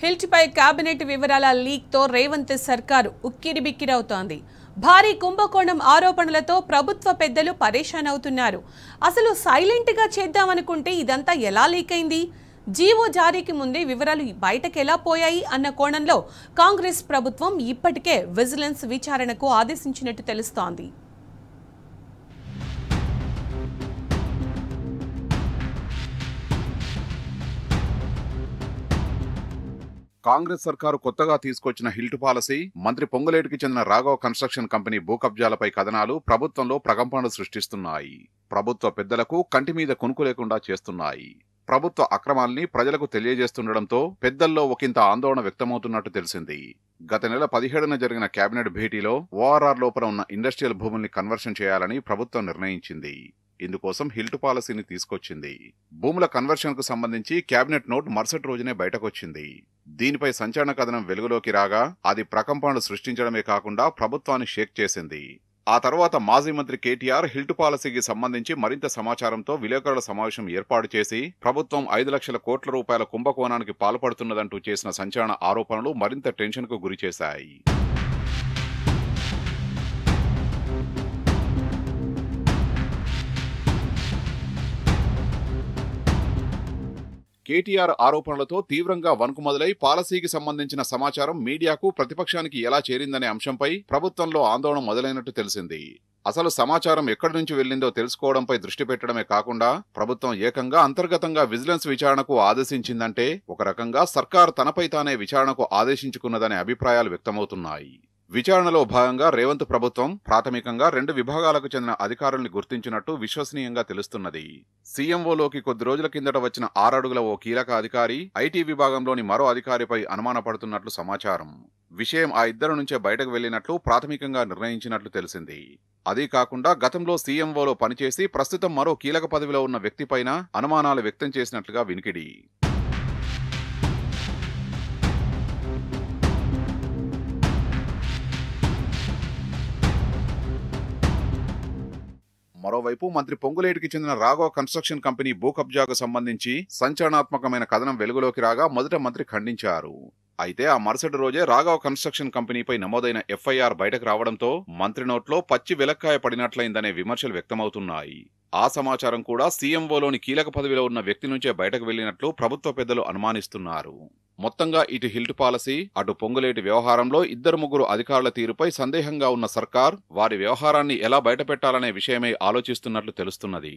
హిల్ట్పై cabinet వివరాల లీక్తో రేవంత్ సర్కారు ఉక్కిరిబిక్కిరవుతోంది. భారీ కుంభకోణం ఆరోపణలతో ప్రభుత్వ పెద్దలు పరేషాన్ అవుతున్నారు. అసలు సైలెంట్గా చేద్దామనుకుంటే ఇదంతా ఎలా లీక్ అయింది? జీవో జారీకి ముందే వివరాలు బయటకెలా పోయాయి అన్న కోణంలో కాంగ్రెస్ ప్రభుత్వం ఇప్పటికే విజిలెన్స్ విచారణకు ఆదేశించినట్టు తెలుస్తోంది. కాంగ్రెస్ సర్కారు కొత్తగా తీసుకొచ్చిన హిల్ట్ పాలసీ, మంత్రి పొంగులేటికి చెందిన రాఘవ కన్స్ట్రక్షన్ కంపెనీ భూ కబ్జాలపై కథనాలు ప్రభుత్వంలో ప్రకంపనలు సృష్టిస్తున్నాయి. ప్రభుత్వ పెద్దలకు కంటి మీద కొనుకు లేకుండా చేస్తున్నాయి. ప్రభుత్వ అక్రమాల్ని ప్రజలకు తెలియజేస్తుండటంతో పెద్దల్లో ఒకంత ఆందోళన వ్యక్తమవుతున్నట్టు తెలిసింది. గత నెల 17న జరిగిన కేబినెట్ భేటీలో ఓఆర్ఆర్ లోపల ఉన్న ఇండస్ట్రియల్ భూముల్ని కన్వర్షన్ చేయాలని ప్రభుత్వం నిర్ణయించింది. ఇందుకోసం హిల్ట్ పాలసీని తీసుకొచ్చింది. భూముల కన్వర్షన్ కు సంబంధించి కేబినెట్ నోట్ మరుసటి రోజునే బయటకొచ్చింది. దీనిపై సంచలన కథనం వెలుగులోకి రాగా అది ప్రకంపనలు సృష్టించడమే కాకుండా ప్రభుత్వాన్ని షేక్ చేసింది. ఆ తర్వాత మాజీ మంత్రి కేటీఆర్ హిల్ట్ పాలసీకి సంబంధించి మరింత సమాచారంతో విలేకరుల సమావేశం ఏర్పాటు చేసి ప్రభుత్వం 5 లక్షల కోట్ల రూపాయల కుంభకోణానికి పాల్పడుతున్నదంటూ చేసిన సంచలన ఆరోపణలు మరింత టెన్షన్ కు గురిచేశాయి. కేటీఆర్ ఆరోపణలతో తీవ్రంగా వణుకు మొదలై పాలసీకి సంబంధించిన సమాచారం మీడియాకు, ప్రతిపక్షానికి ఎలా చేరిందనే అంశంపై ప్రభుత్వంలో ఆందోళన మొదలైనట్టు తెలిసింది. అసలు సమాచారం ఎక్కడి నుంచి వెళ్లిందో తెలుసుకోవడంపై దృష్టి పెట్టడమే కాకుండా ప్రభుత్వం ఏకంగా అంతర్గతంగా విజిలెన్స్ విచారణకు ఆదేశించిందంటే ఒక రకంగా సర్కార్ తనపై తానే విచారణకు ఆదేశించుకున్నదనే అభిప్రాయాలు వ్యక్తమవుతున్నాయి. విచారణలో భాగంగా రేవంత్ ప్రభుత్వం ప్రాథమికంగా 2 విభాగాలకు చెందిన అధికారుల్ని గుర్తించినట్టు విశ్వసనీయంగా తెలుస్తున్నది. సీఎంఓలోకి కొద్ది రోజుల కిందట వచ్చిన 6 అడుగుల ఓ కీలక అధికారి, ఐటీ విభాగంలోని మరో అధికారిపై అనుమానపడుతున్నట్లు సమాచారం. విషయం ఆ ఇద్దరు నుంచే బయటకు వెళ్లినట్లు ప్రాథమికంగా నిర్ణయించినట్లు తెలిసింది. అదీ కాకుండా గతంలో సీఎంఓలో పనిచేసి ప్రస్తుతం మరో కీలక పదవిలో ఉన్న వ్యక్తిపైన అనుమానాలు వ్యక్తం చేసినట్లుగా వినికిడి. మరోవైపు మంత్రి పొంగులేటికి చెందిన రాఘవ కన్స్ట్రక్షన్ కంపెనీ భూ కబ్జాకు సంబంధించి సంచలనాత్మకమైన కథనం వెలుగులోకి రాగా మొదట మంత్రి ఖండించారు. అయితే ఆ మరుసటి రోజే రాఘవ కన్స్ట్రక్షన్ కంపెనీపై నమోదైన ఎఫ్ఐఆర్ బయటకు రావడంతో మంత్రి నోట్లో పచ్చి వెలక్కాయ పడినట్లయిందనే విమర్శలు వ్యక్తమవుతున్నాయి. ఆ సమాచారం కూడా సీఎంఓలోని కీలక పదవిలో ఉన్న వ్యక్తి నుంచే బయటకు వెళ్లినట్లు ప్రభుత్వ పెద్దలు అనుమానిస్తున్నారు. మొత్తంగా ఇటు హిల్ట్ పాలసీ, అటు పొంగులేటి వ్యవహారంలో 2-3 అధికారుల తీరుపై సందేహంగా ఉన్న సర్కార్ వారి వ్యవహారాన్ని ఎలా బయటపెట్టాలనే విషయమై ఆలోచిస్తున్నట్లు తెలుస్తున్నది.